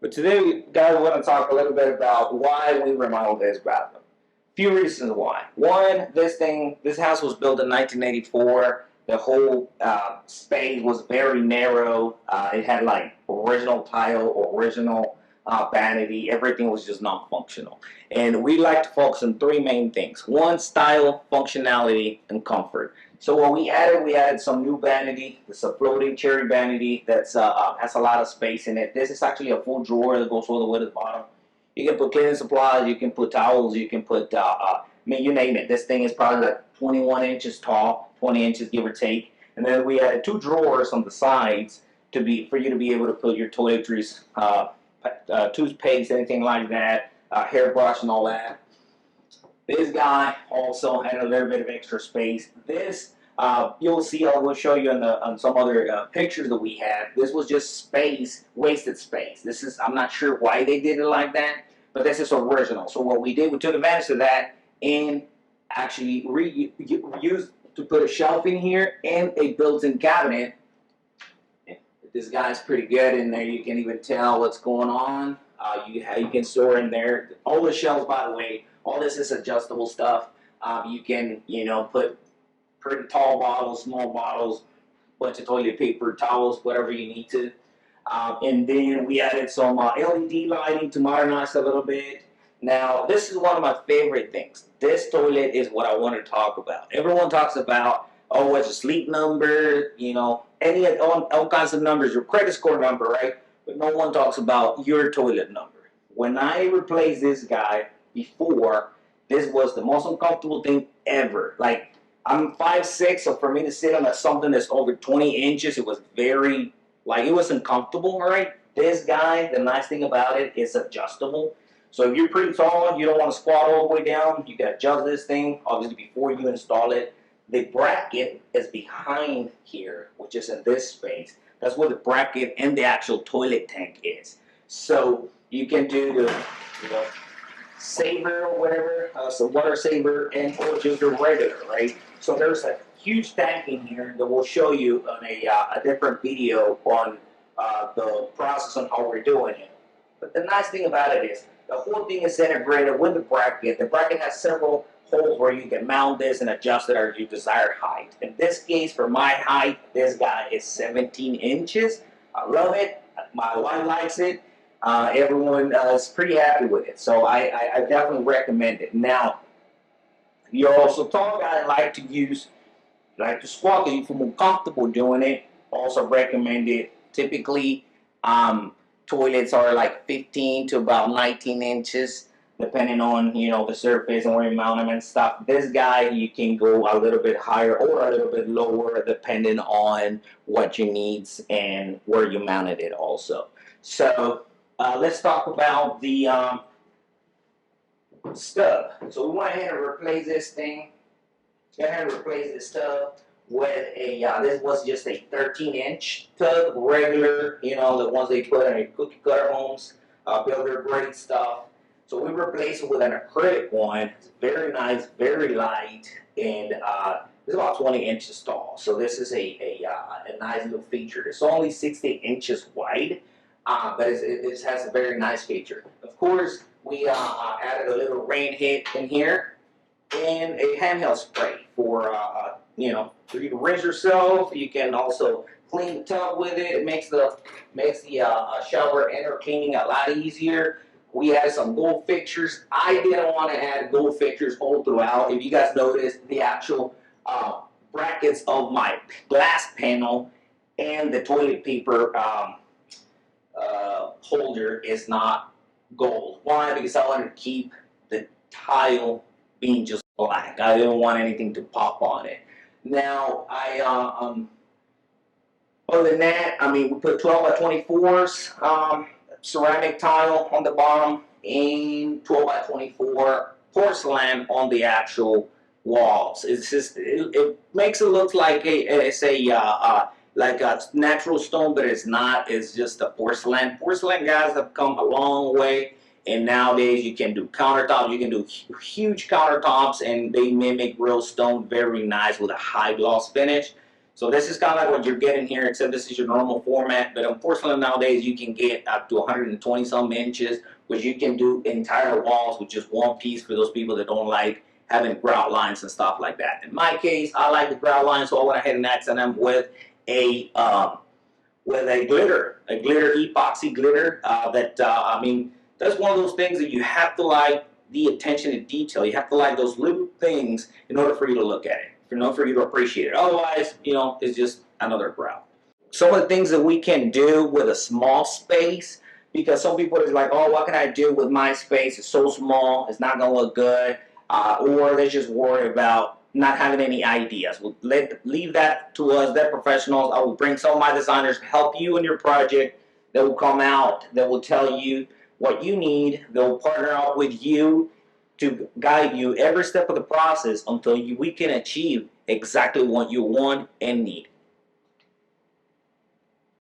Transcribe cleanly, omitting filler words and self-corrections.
But today, guys, we want to talk a little bit about why we remodeled this bathroom. Few reasons why. One, this house was built in 1984. The whole space was very narrow. It had like original tile, original vanity. Everything was just not functional. And we like to focus on three main things. One, style, functionality, and comfort. So what we added some new vanity. It's a floating cherry vanity that's has a lot of space in it. This is actually a full drawer that goes all the way to the bottom. You can put cleaning supplies, you can put towels, you can put, I mean, you name it. This thing is probably like 21 inches tall, 20 inches give or take. And then we added two drawers on the sides for you to be able to put your toiletries, toothpaste, anything like that, hairbrush and all that. This guy also had a little bit of extra space. This, you'll see, I will show you on some other pictures that we had. This was just space, wasted space. This is, I'm not sure why they did it like that, but this is original. So what we did, we took advantage of that and actually used to put a shelf in here and a built-in cabinet. This guy's pretty good in there. You can even tell what's going on. You can store in there. All the shelves, by the way, all this is adjustable stuff. You can, put pretty tall bottles, small bottles, bunch of toilet paper, towels, whatever you need to. And then we added some LED lighting to modernize a little bit. Now, this is one of my favorite things. This toilet is what I want to talk about. Everyone talks about, oh, what's your sleep number, all kinds of numbers, your credit score number, right? But no one talks about your toilet number. When I replaced this guy before, this was the most uncomfortable thing ever. Like, I'm 5'6", so for me to sit on something that's over 20 inches, it was very, it was uncomfortable, right? This guy, the nice thing about it, is adjustable. So if you're pretty tall, you don't want to squat all the way down, you can adjust this thing, obviously, before you install it. The bracket is behind here, which is in this space. That's where the bracket and the actual toilet tank is. So you can do the, saver or whatever, so water saver and or just the regular, right? So there's a huge tank in here that we'll show you on a different video on the process on how we're doing it. But the nice thing about it is the whole thing is integrated with the bracket. The bracket has several holes where you can mount this and adjust it at your desired height. In this case, for my height, this guy is 17 inches. I love it. My wife likes it. Everyone is pretty happy with it. So I definitely recommend it. Now, if you're also tall guy and like to squat, and you feel more comfortable doing it, also recommend it. Typically, toilets are like 15 to about 19 inches. Depending on, the surface and where you mount them and stuff. This guy, you can go a little bit higher or a little bit lower depending on what you need and where you mounted it also. So let's talk about the stub. So we went ahead and replaced this thing. Go ahead and replace this tub with a, this was just a 13-inch tub, regular, the ones they put in cookie cutter homes, builder grade stuff. So we replaced it with an acrylic one. It's very nice, very light, and it's about 20 inches tall. So this is a nice little feature. It's only 60 inches wide, but it has a very nice feature. Of course, we added a little rain hit in here and a handheld spray for you to rinse yourself. You can also clean the tub with it. It makes the shower and or cleaning a lot easier. We added some gold fixtures. I didn't want to add gold fixtures all throughout. If you guys noticed, the actual brackets of my glass panel and the toilet paper holder is not gold. Why? Because I wanted to keep the tile being just black. I didn't want anything to pop on it. Now, other than that, we put 12 by 24s. Ceramic tile on the bottom and 12 by 24 porcelain on the actual walls. It's just it makes it look like like a natural stone, but it's not. It's just a porcelain. Porcelain guys have come a long way, and nowadays you can do countertops. You can do huge countertops, and they mimic real stone very nice with a high gloss finish. So this is kind of like what you're getting here, except this is your normal format. But unfortunately nowadays you can get up to 120 some inches, which you can do entire walls with just one piece for those people that don't like having grout lines and stuff like that. In my case, I like the grout lines, so I went ahead and accent them with a glitter epoxy glitter. I mean, that's one of those things that you have to like the attention to detail. You have to like those little things in order for you to look at it, in order for you to appreciate it. Otherwise, you know, it's just another grout. Some of the things that we can do with a small space, because some people is like, oh, what can I do with my space? It's so small, it's not going to look good. Or they're just worried about not having any ideas. We'll leave that to us, they're professionals. I will bring some of my designers to help you in your project. They will come out, they will tell you what you need, they'll partner up with you to guide you every step of the process until we can achieve exactly what you want and need.